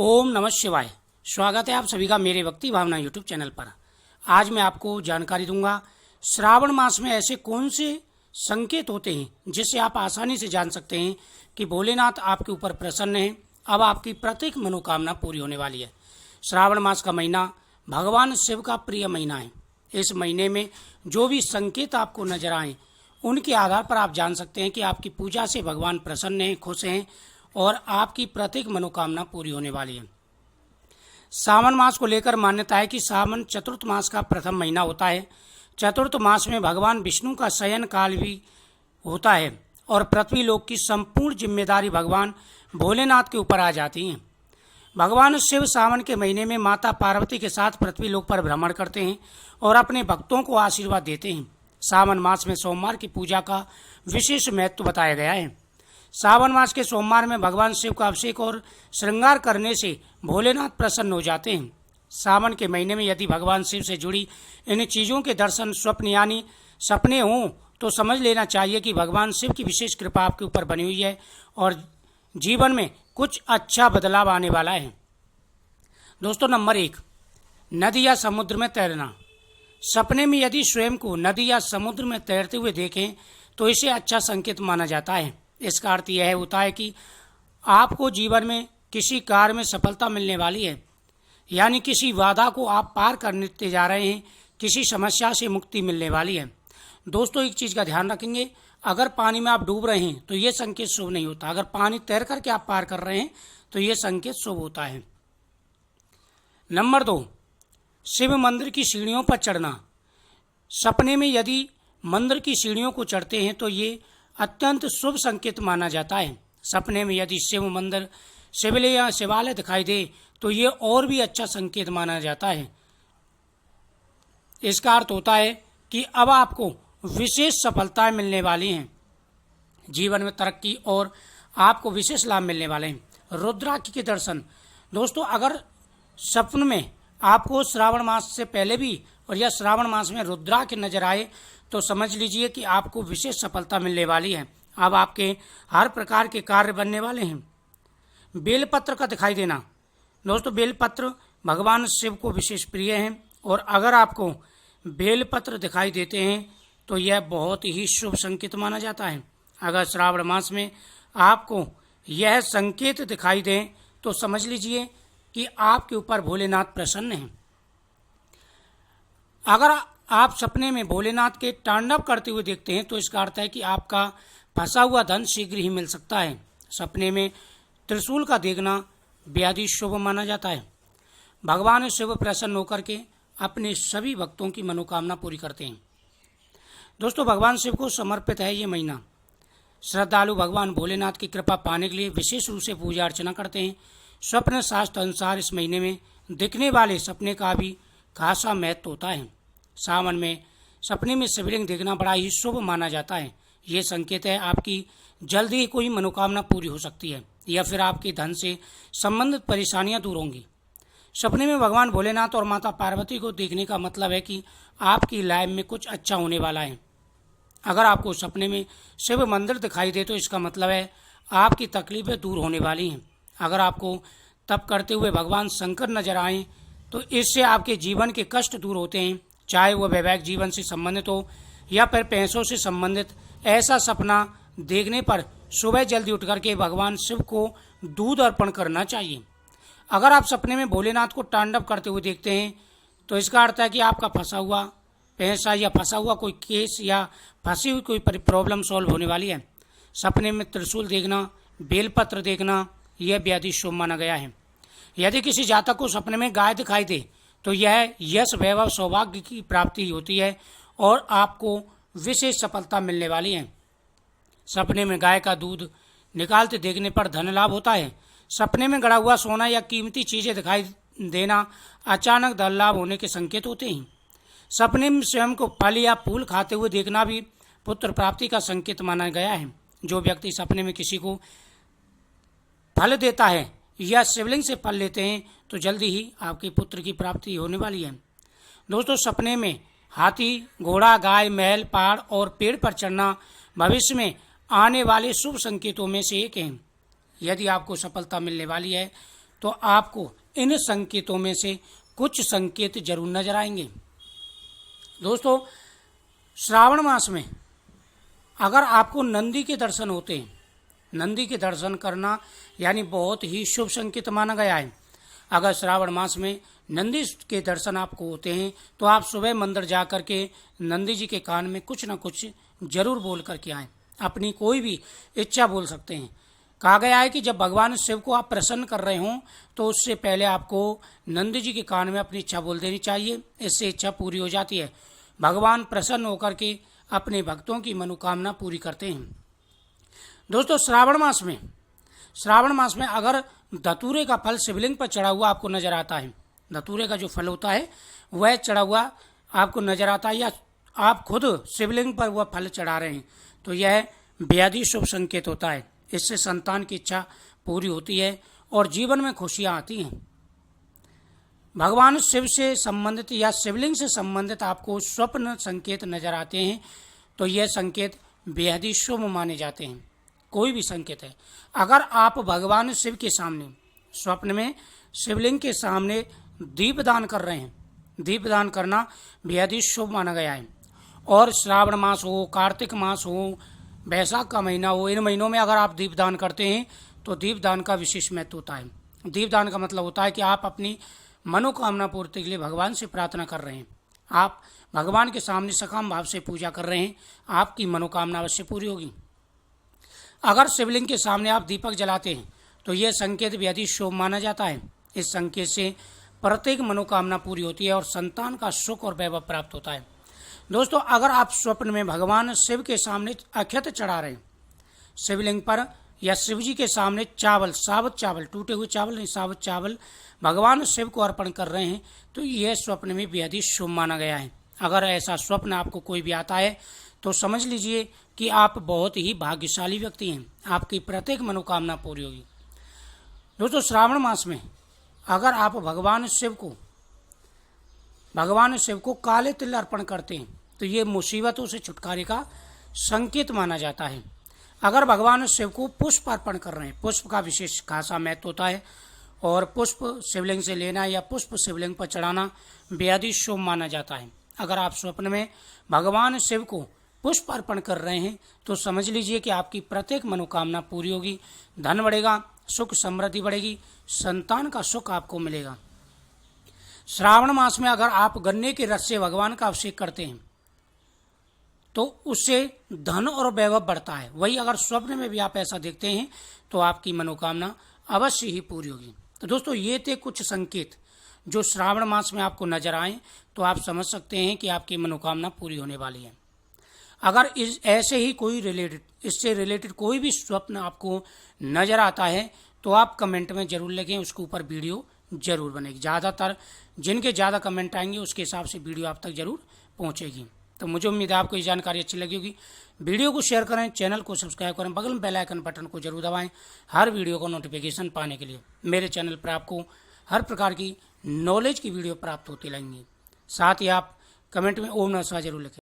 ओम नमः शिवाय। स्वागत है आप सभी का मेरे भक्ति भावना यूट्यूब चैनल पर। आज मैं आपको जानकारी दूंगा श्रावण मास में ऐसे कौन से संकेत होते हैं जिससे आप आसानी से जान सकते हैं कि भोलेनाथ आपके ऊपर प्रसन्न हैं। अब आपकी प्रत्येक मनोकामना पूरी होने वाली है। श्रावण मास का महीना भगवान शिव का प्रिय महीना है। इस महीने में जो भी संकेत आपको नजर आए उनके आधार पर आप जान सकते हैं कि आपकी पूजा से भगवान प्रसन्न हैं, खुश हैं और आपकी प्रत्येक मनोकामना पूरी होने वाली है। सावन मास को लेकर मान्यता है कि सावन चतुर्थ मास का प्रथम महीना होता है। चतुर्थ मास में भगवान विष्णु का शयन काल भी होता है और पृथ्वी लोक की संपूर्ण जिम्मेदारी भगवान भोलेनाथ के ऊपर आ जाती है। भगवान शिव सावन के महीने में माता पार्वती के साथ पृथ्वी लोक पर भ्रमण करते हैं और अपने भक्तों को आशीर्वाद देते हैं। सावन मास में सोमवार की पूजा का विशेष महत्व बताया गया है। सावन मास के सोमवार में भगवान शिव का अभिषेक और श्रृंगार करने से भोलेनाथ प्रसन्न हो जाते हैं। सावन के महीने में यदि भगवान शिव से जुड़ी इन चीज़ों के दर्शन स्वप्न यानी सपने हों तो समझ लेना चाहिए कि भगवान शिव की विशेष कृपा आपके ऊपर बनी हुई है और जीवन में कुछ अच्छा बदलाव आने वाला है। दोस्तों, नंबर 1, नदी या समुद्र में तैरना। सपने में यदि स्वयं को नदी या समुद्र में तैरते हुए देखें तो इसे अच्छा संकेत माना जाता है। इसका अर्थ यह होता है कि आपको जीवन में किसी कार्य में सफलता मिलने वाली है, यानी किसी वादा को आप पार करने जा रहे हैं, किसी समस्या से मुक्ति मिलने वाली है। दोस्तों, एक चीज़ का ध्यान रखेंगे, अगर पानी में आप डूब रहे हैं तो ये संकेत शुभ नहीं होता। अगर पानी तैर करके आप पार कर रहे हैं तो ये संकेत शुभ होता है। नंबर 2, शिव मंदिर की सीढ़ियों पर चढ़ना। सपने में यदि मंदिर की सीढ़ियों को चढ़ते हैं तो ये अत्यंत शुभ संकेत माना जाता है। सपने में यदि शिव मंदिर शिवलिंग या शिवालय दिखाई दे तो ये और भी अच्छा संकेत माना जाता है। इसका अर्थ होता है कि अब आपको विशेष सफलताएं मिलने वाली हैं, जीवन में तरक्की और आपको विशेष लाभ मिलने वाले हैं। रुद्राक्ष के दर्शन। दोस्तों, अगर सपन में आपको श्रावण मास से पहले भी और या श्रावण मास में रुद्राक्ष नजर आए तो समझ लीजिए कि आपको विशेष सफलता मिलने वाली है। अब आपके हर प्रकार के कार्य बनने वाले हैं। बेलपत्र का दिखाई देना। दोस्तों, बेलपत्र भगवान शिव को विशेष प्रिय हैं और अगर आपको बेलपत्र दिखाई देते हैं तो यह बहुत ही शुभ संकेत माना जाता है। अगर श्रावण मास में आपको यह संकेत दिखाई दें तो समझ लीजिए कि आपके ऊपर भोलेनाथ प्रसन्न हैं। अगर आप सपने में भोलेनाथ के तांडव करते हुए देखते हैं तो इसका अर्थ है कि आपका फंसा हुआ धन शीघ्र ही मिल सकता है। सपने में त्रिशूल का देखना बेहद शुभ माना जाता है। भगवान शिव प्रसन्न होकर के अपने सभी भक्तों की मनोकामना पूरी करते हैं। दोस्तों, भगवान शिव को समर्पित है ये महीना। श्रद्धालु भगवान भोलेनाथ की कृपा पाने के लिए विशेष रूप से पूजा अर्चना करते हैं। स्वप्न शास्त्र अनुसार इस महीने में दिखने वाले सपने का भी खासा महत्व होता है। सावन में सपने में शिवलिंग देखना बड़ा ही शुभ माना जाता है। ये संकेत है आपकी जल्दी ही कोई मनोकामना पूरी हो सकती है या फिर आपके धन से संबंधित परेशानियां दूर होंगी। सपने में भगवान भोलेनाथ और माता पार्वती को देखने का मतलब है कि आपकी लाइफ में कुछ अच्छा होने वाला है। अगर आपको सपने में शिव मंदिर दिखाई दे तो इसका मतलब है आपकी तकलीफें दूर होने वाली हैं। अगर आपको तप करते हुए भगवान शंकर नजर आए तो इससे आपके जीवन के कष्ट दूर होते हैं, चाहे वह वैवाहिक जीवन से संबंधित हो या फिर पैसों से संबंधित। ऐसा सपना देखने पर सुबह जल्दी उठ करके भगवान शिव को दूध अर्पण करना चाहिए। अगर आप सपने में भोलेनाथ को तांडव करते हुए देखते हैं तो इसका अर्थ है कि आपका फंसा हुआ पैसा या फंसा हुआ कोई केस या फंसी हुई कोई प्रॉब्लम सॉल्व होने वाली है। सपने में त्रिशूल देखना, बेलपत्र देखना यह बेहद शुभ माना गया है। यदि किसी जातक को सपने में गाय दिखाई दे तो यह यश, वैभव, सौभाग्य की प्राप्ति होती है और आपको विशेष सफलता मिलने वाली है। सपने में गाय का दूध निकालते देखने पर धन लाभ होता है। सपने में गड़ा हुआ सोना या कीमती चीजें दिखाई देना अचानक धन लाभ होने के संकेत होते हैं। सपने में स्वयं को फल या फूल खाते हुए देखना भी पुत्र प्राप्ति का संकेत माना गया है। जो व्यक्ति सपने में किसी को फल देता है या शिवलिंग से फल लेते हैं तो जल्दी ही आपके पुत्र की प्राप्ति होने वाली है। दोस्तों, सपने में हाथी, घोड़ा, गाय, महल, पहाड़ और पेड़ पर चढ़ना भविष्य में आने वाले शुभ संकेतों में से एक है। यदि आपको सफलता मिलने वाली है तो आपको इन संकेतों में से कुछ संकेत जरूर नजर आएंगे। दोस्तों, श्रावण मास में अगर आपको नंदी के दर्शन होते हैं, नंदी के दर्शन करना यानी बहुत ही शुभ संकेत माना गया है। अगर श्रावण मास में नंदी के दर्शन आपको होते हैं तो आप सुबह मंदिर जा कर के नंदी जी के कान में कुछ न कुछ जरूर बोल करके आएँ। अपनी कोई भी इच्छा बोल सकते हैं। कहा गया है कि जब भगवान शिव को आप प्रसन्न कर रहे हों तो उससे पहले आपको नंदी जी के कान में अपनी इच्छा बोल देनी चाहिए। इससे इच्छा पूरी हो जाती है। भगवान प्रसन्न होकर के अपने भक्तों की मनोकामना पूरी करते हैं। दोस्तों, श्रावण मास में अगर धतूरे का फल शिवलिंग पर चढ़ा हुआ आपको नजर आता है, धतूरे का जो फल होता है वह चढ़ा हुआ आपको नजर आता है, या आप खुद शिवलिंग पर वह फल चढ़ा रहे हैं, तो यह बेहद ही शुभ संकेत होता है। इससे संतान की इच्छा पूरी होती है और जीवन में खुशियां आती हैं। भगवान शिव से संबंधित या शिवलिंग से संबंधित आपको स्वप्न संकेत नजर आते हैं तो यह संकेत बेहद ही शुभ माने जाते हैं। कोई भी संकेत है, अगर आप भगवान शिव के सामने स्वप्न में शिवलिंग के सामने दीपदान कर रहे हैं, दीपदान करना बेहद ही शुभ माना गया है। और श्रावण मास हो, कार्तिक मास हो, वैशाख का महीना हो, इन महीनों में अगर आप दीपदान करते हैं तो दीपदान का विशेष महत्व होता है। दीपदान का मतलब होता है कि आप अपनी मनोकामना पूर्ति के लिए भगवान से प्रार्थना कर रहे हैं। आप भगवान के सामने सकाम भाव से पूजा कर रहे हैं, आपकी मनोकामना अवश्य पूरी होगी। अगर शिवलिंग के सामने आप दीपक जलाते हैं तो यह संकेत बेहद ही शुभ माना जाता है। इस संकेत से प्रत्येक मनोकामना पूरी होती है और संतान का सुख और वैभव प्राप्त होता है। दोस्तों, अगर आप स्वप्न में भगवान शिव के सामने अक्षत चढ़ा रहे हैं शिवलिंग पर, या शिव जी के सामने चावल, साबुत चावल, टूटे हुए चावल नहीं, साबुत चावल भगवान शिव को अर्पण कर रहे हैं तो यह स्वप्न में बेहद ही शुभ माना गया है। अगर ऐसा स्वप्न आपको कोई भी आता है तो समझ लीजिए कि आप बहुत ही भाग्यशाली व्यक्ति हैं, आपकी प्रत्येक मनोकामना पूरी होगी। दोस्तों, श्रावण मास में अगर आप भगवान शिव को काले तिल अर्पण करते हैं तो ये मुसीबतों से छुटकारे का संकेत माना जाता है। अगर भगवान शिव को पुष्प अर्पण कर रहे हैं, पुष्प का विशेष खासा महत्व होता है और पुष्प शिवलिंग से लेना या पुष्प शिवलिंग पर चढ़ाना बेहद ही शुभ माना जाता है। अगर आप स्वप्न में भगवान शिव को पुष्प अर्पण कर रहे हैं तो समझ लीजिए कि आपकी प्रत्येक मनोकामना पूरी होगी, धन बढ़ेगा, सुख समृद्धि बढ़ेगी, संतान का सुख आपको मिलेगा। श्रावण मास में अगर आप गन्ने के रस से भगवान का अभिषेक करते हैं तो उससे धन और वैभव बढ़ता है। वही अगर स्वप्न में भी आप ऐसा देखते हैं तो आपकी मनोकामना अवश्य ही पूरी होगी। तो दोस्तों, ये थे कुछ संकेत जो श्रावण मास में आपको नजर आए तो आप समझ सकते हैं कि आपकी मनोकामना पूरी होने वाली है। अगर ऐसे ही इससे रिलेटेड कोई भी स्वप्न आपको नजर आता है तो आप कमेंट में जरूर लिखें, उसके ऊपर वीडियो जरूर बनेगी। ज़्यादातर जिनके ज़्यादा कमेंट आएंगे उसके हिसाब से वीडियो आप तक जरूर पहुंचेगी। तो मुझे उम्मीद है आपको ये जानकारी अच्छी लगी होगी। वीडियो को शेयर करें, चैनल को सब्सक्राइब करें, बगल में बेल आइकन बटन को जरूर दबाएं हर वीडियो को नोटिफिकेशन पाने के लिए। मेरे चैनल पर आपको हर प्रकार की नॉलेज की वीडियो प्राप्त होती रहेंगी। साथ ही आप कमेंट में ओम नमः शिवाय जरूर लिखें।